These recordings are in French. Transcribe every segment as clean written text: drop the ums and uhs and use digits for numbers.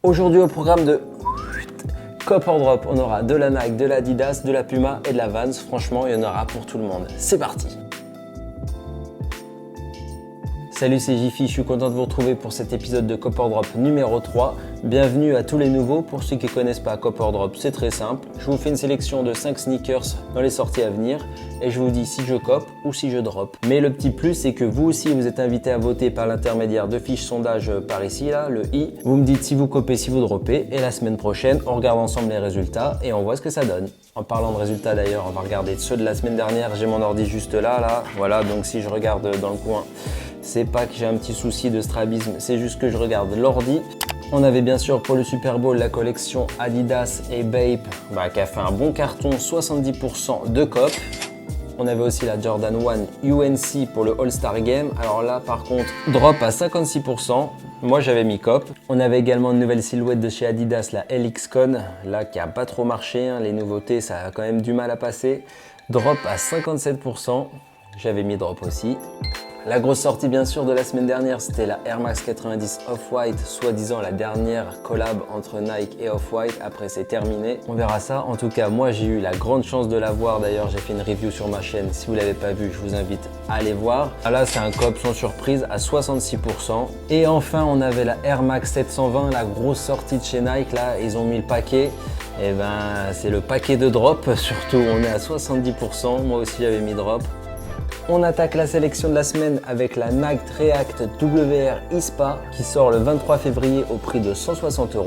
Aujourd'hui au programme de Cop or Drop, on aura de la Nike, de la Adidas, de la Puma et de la Vans. Franchement, il y en aura pour tout le monde. C'est parti! Salut, c'est Jiffy, je suis content de vous retrouver pour cet épisode de Cop or Drop numéro 3. Bienvenue à tous les nouveaux. Pour ceux qui ne connaissent pas Cop or Drop, c'est très simple. Je vous fais une sélection de 5 sneakers dans les sorties à venir et je vous dis si je cop ou si je drop. Mais le petit plus, c'est que vous aussi, vous êtes invité à voter par l'intermédiaire de fiches sondage par ici, là, le i. Vous me dites si vous copez, si vous droppez et la semaine prochaine, on regarde ensemble les résultats et on voit ce que ça donne. En parlant de résultats d'ailleurs, on va regarder ceux de la semaine dernière. J'ai mon ordi juste là. Voilà, donc si je regarde dans le coin, c'est pas que j'ai un petit souci de strabisme, c'est juste que je regarde l'ordi. On avait bien sûr pour le Super Bowl la collection Adidas et Bape qui a fait un bon carton, 70% de cop. On avait aussi la Jordan 1 UNC pour le All-Star Game. Alors là par contre, drop à 56%. Moi j'avais mis cop. On avait également une nouvelle silhouette de chez Adidas, la LX-Con, là qui a pas trop marché. Les nouveautés, ça a quand même du mal à passer. Drop à 57%. J'avais mis drop aussi. La grosse sortie bien sûr de la semaine dernière, c'était la Air Max 90 Off-White, soi-disant la dernière collab entre Nike et Off-White. Après c'est terminé, on verra ça. En tout cas, moi j'ai eu la grande chance de la voir. D'ailleurs, j'ai fait une review sur ma chaîne. Si vous ne l'avez pas vue, je vous invite à aller voir. Là, c'est un cop sans surprise à 66%. Et enfin, on avait la Air Max 720, la grosse sortie de chez Nike. Là, ils ont mis le paquet. Et c'est le paquet de drop. Surtout, on est à 70%. Moi aussi, j'avais mis drop. On attaque la sélection de la semaine avec la Nike React WR ISPA qui sort le 23 février au prix de 160 €.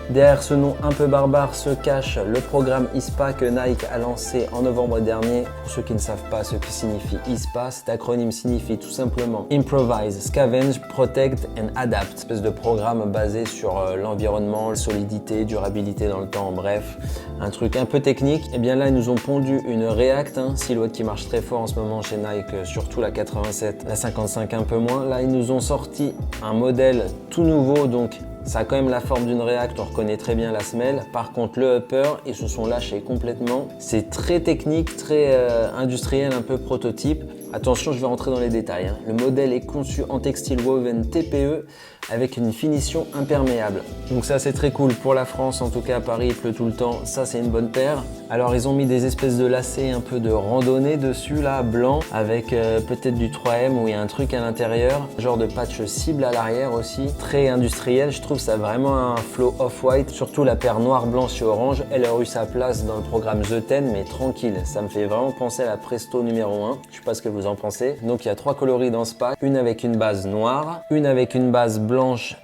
Derrière ce nom un peu barbare se cache le programme ISPA que Nike a lancé en novembre dernier. Pour ceux qui ne savent pas ce que signifie ISPA, cet acronyme signifie tout simplement Improvise, Scavenge, Protect and Adapt. Une espèce de programme basé sur l'environnement, la solidité, durabilité dans le temps, bref, un truc un peu technique. Et bien là, ils nous ont pondu une React, silhouette qui marche très fort en ce moment chez Nike, surtout la 87, la 55 un peu moins. Là, ils nous ont sorti un modèle tout nouveau, donc ça a quand même la forme d'une React, on reconnaît très bien la semelle. Par contre, le upper, ils se sont lâchés complètement. C'est très technique, très industriel, un peu prototype. Attention, je vais rentrer dans les détails. Le modèle est conçu en textile woven TPE avec une finition imperméable. Donc ça, c'est très cool. Pour la France, en tout cas à Paris, il pleut tout le temps. Ça, c'est une bonne paire. Alors, ils ont mis des espèces de lacets un peu de randonnée dessus, là, blanc, avec peut-être du 3M où il y a un truc à l'intérieur. Genre de patch cible à l'arrière aussi. Très industriel. Je trouve ça vraiment un flow off-white. Surtout la paire noir, blanc et orange. Elle a eu sa place dans le programme The 10, mais tranquille. Ça me fait vraiment penser à la Presto numéro 1. Je sais pas ce que vous en pensez. Donc, il y a 3 coloris dans ce pack. Une avec une base noire, une avec une base blanche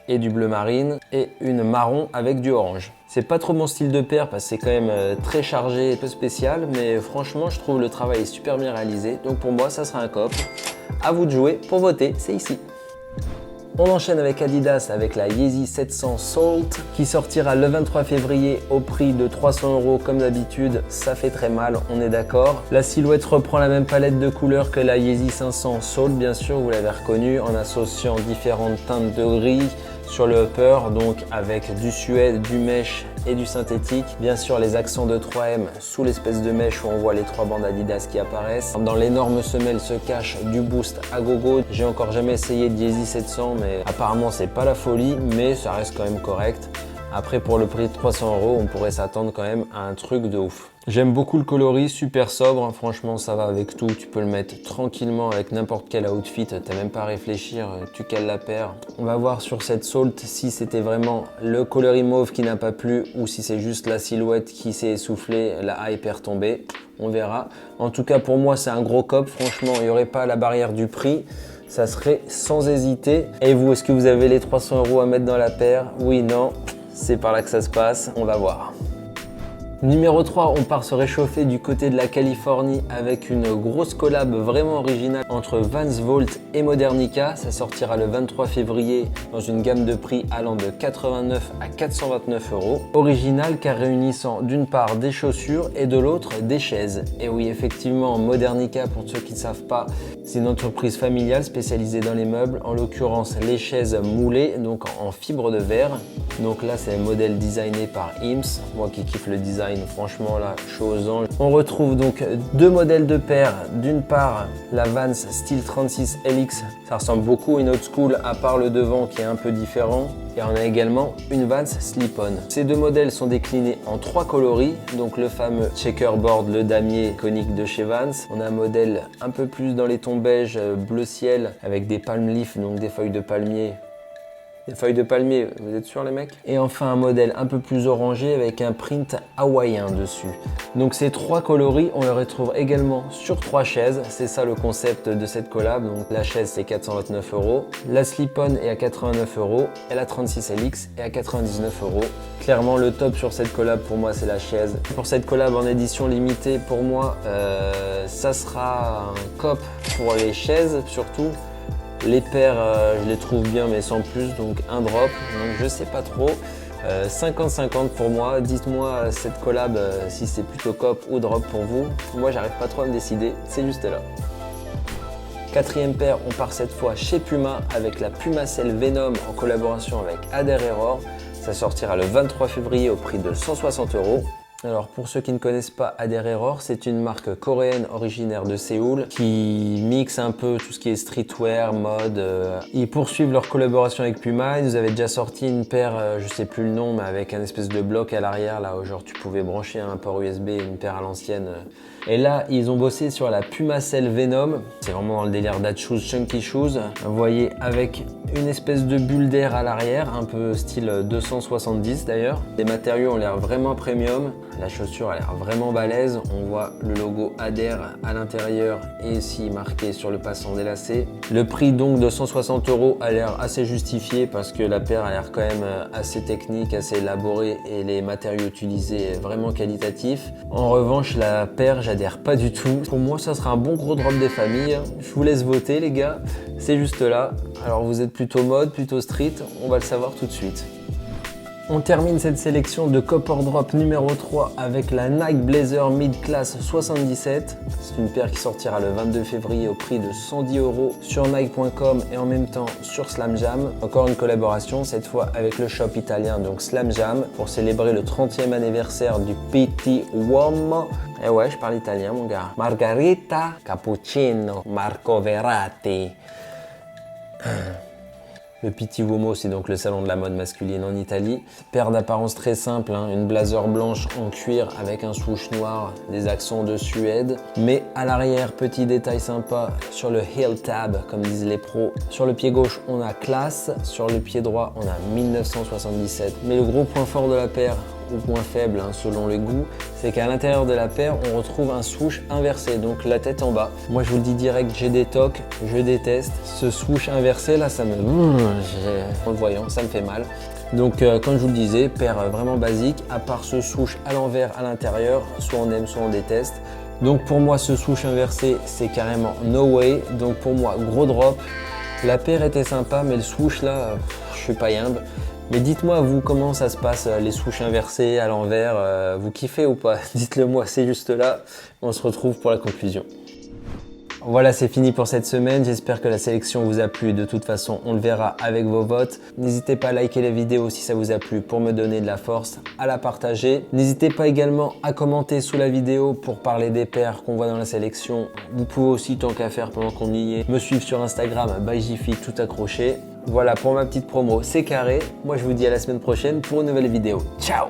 et du bleu marine et une marron avec du orange. C'est pas trop mon style de paire parce que c'est quand même très chargé et peu spécial, mais franchement je trouve le travail est super bien réalisé. Donc pour moi ça sera un cop. À vous de jouer, pour voter, c'est ici. On enchaîne avec Adidas avec la Yeezy 700 Salt qui sortira le 23 février au prix de 300 € comme d'habitude. Ça fait très mal, on est d'accord. La silhouette reprend la même palette de couleurs que la Yeezy 500 Salt, bien sûr, vous l'avez reconnu, en associant différentes teintes de gris sur le upper, donc avec du suède, du mesh et du synthétique. Bien sûr, les accents de 3M sous l'espèce de mesh où on voit les 3 bandes Adidas qui apparaissent. Dans l'énorme semelle se cache du boost à gogo. J'ai encore jamais essayé de Yeezy 700, mais apparemment c'est pas la folie, mais ça reste quand même correct. Après, pour le prix de 300 €, on pourrait s'attendre quand même à un truc de ouf. J'aime beaucoup le coloris, super sobre, franchement ça va avec tout, tu peux le mettre tranquillement avec n'importe quel outfit, t'as même pas à réfléchir, tu cales la paire. On va voir sur cette Salt si c'était vraiment le coloris mauve qui n'a pas plu ou si c'est juste la silhouette qui s'est essoufflée, la hype est retombée, on verra. En tout cas pour moi c'est un gros cop, franchement il n'y aurait pas la barrière du prix. Ça serait sans hésiter. Et vous, est-ce que vous avez les 300 € à mettre dans la paire? Oui, non, c'est par là que ça se passe, on va voir. Numéro 3, on part se réchauffer du côté de la Californie avec une grosse collab vraiment originale entre Vans Volt et Modernica. Ça sortira le 23 février dans une gamme de prix allant de 89 à 429 €. Original car réunissant d'une part des chaussures et de l'autre des chaises. Et oui, effectivement, Modernica, pour ceux qui ne savent pas, c'est une entreprise familiale spécialisée dans les meubles, en l'occurrence les chaises moulées, donc en fibre de verre. Donc là, c'est un modèle designé par IMS, moi qui kiffe le design. design, franchement là, chaud aux anges. On retrouve donc deux modèles de paires. D'une part, la Vans Style 36 LX, ça ressemble beaucoup à une old school à part le devant qui est un peu différent. Et on a également une Vans Slip-On. Ces deux modèles sont déclinés en 3 coloris, donc le fameux checkerboard, le damier conique de chez Vans. On a un modèle un peu plus dans les tons beige, bleu ciel, avec des palm leaf, donc des feuilles de palmier. Des feuilles de palmier, vous êtes sûrs les mecs? Et enfin un modèle un peu plus orangé avec un print hawaïen dessus. Donc ces 3 coloris, on les retrouve également sur 3 chaises. C'est ça le concept de cette collab. Donc la chaise c'est 429 €, la Slip-On est à 89 € et la 36LX est à 99 €. Clairement le top sur cette collab pour moi c'est la chaise. Pour cette collab en édition limitée, pour moi ça sera un cop pour les chaises surtout. Les paires, je les trouve bien, mais sans plus, donc un drop. Donc je sais pas trop. 50-50 pour moi. Dites-moi cette collab si c'est plutôt cop ou drop pour vous. Moi, j'arrive pas trop à me décider. C'est juste là. Quatrième paire, on part cette fois chez Puma avec la Pumacell Venom en collaboration avec Ader Error. Ça sortira le 23 février au prix de 160 €. Alors pour ceux qui ne connaissent pas Ader Error, c'est une marque coréenne originaire de Séoul qui mixe un peu tout ce qui est streetwear, mode. Ils poursuivent leur collaboration avec Puma. Ils nous avaient déjà sorti une paire, je sais plus le nom, mais avec un espèce de bloc à l'arrière là où genre tu pouvais brancher un port USB, une paire à l'ancienne. Et là, ils ont bossé sur la Pumacell Venom. C'est vraiment dans le délire Dad Shoes, Chunky Shoes. Vous voyez, avec une espèce de bulle d'air à l'arrière, un peu style 270 d'ailleurs. Les matériaux ont l'air vraiment premium. La chaussure a l'air vraiment balèze. On voit le logo Ader à l'intérieur et ici marqué sur le passant des lacets. Le prix donc de 160 € a l'air assez justifié parce que la paire a l'air quand même assez technique, assez élaborée et les matériaux utilisés vraiment qualitatifs. En revanche, la paire, j'adhère pas du tout. Pour moi, ça sera un bon gros drop des familles. Je vous laisse voter les gars, c'est juste là. Alors vous êtes plutôt mode, plutôt street, on va le savoir tout de suite. On termine cette sélection de Copper Drop numéro 3 avec la Nike Blazer Mid Class 77. C'est une paire qui sortira le 22 février au prix de 110 € sur Nike.com et en même temps sur Slam Jam. Encore une collaboration, cette fois avec le shop italien donc Slam Jam pour célébrer le 30e anniversaire du Petit Uomo. Eh ouais, je parle italien mon gars. Margarita, cappuccino, Marco Verratti. Le Pitti Uomo, c'est donc le salon de la mode masculine en Italie. Paire d'apparence très simple, hein, une blazer blanche en cuir avec un swoosh noir, des accents de Suède. Mais à l'arrière, petit détail sympa sur le heel tab, comme disent les pros. Sur le pied gauche, on a classe. Sur le pied droit, on a 1977. Mais le gros point fort de la paire, ou point faible hein, selon les goûts, c'est qu'à l'intérieur de la paire, on retrouve un swoosh inversé, donc la tête en bas. Moi, je vous le dis direct, j'ai des tocs, je déteste. Ce swoosh inversé, là, ça me... En le voyant, ça me fait mal. Donc, comme je vous le disais, paire vraiment basique, à part ce swoosh à l'envers, à l'intérieur, soit on aime, soit on déteste. Donc, pour moi, ce swoosh inversé, c'est carrément no way. Donc, pour moi, gros drop. La paire était sympa, mais le swoosh, là, je suis pas yimbe. Mais dites-moi vous comment ça se passe les swoosh inversés à l'envers, vous kiffez ou pas? Dites-le moi, c'est juste là, on se retrouve pour la conclusion. Voilà, c'est fini pour cette semaine, j'espère que la sélection vous a plu, de toute façon on le verra avec vos votes. N'hésitez pas à liker la vidéo si ça vous a plu pour me donner de la force, à la partager. N'hésitez pas également à commenter sous la vidéo pour parler des paires qu'on voit dans la sélection. Vous pouvez aussi, tant qu'à faire pendant qu'on y est, me suivre sur Instagram, byJFit tout accroché. Voilà pour ma petite promo, c'est carré. Moi je vous dis à la semaine prochaine pour une nouvelle vidéo. Ciao!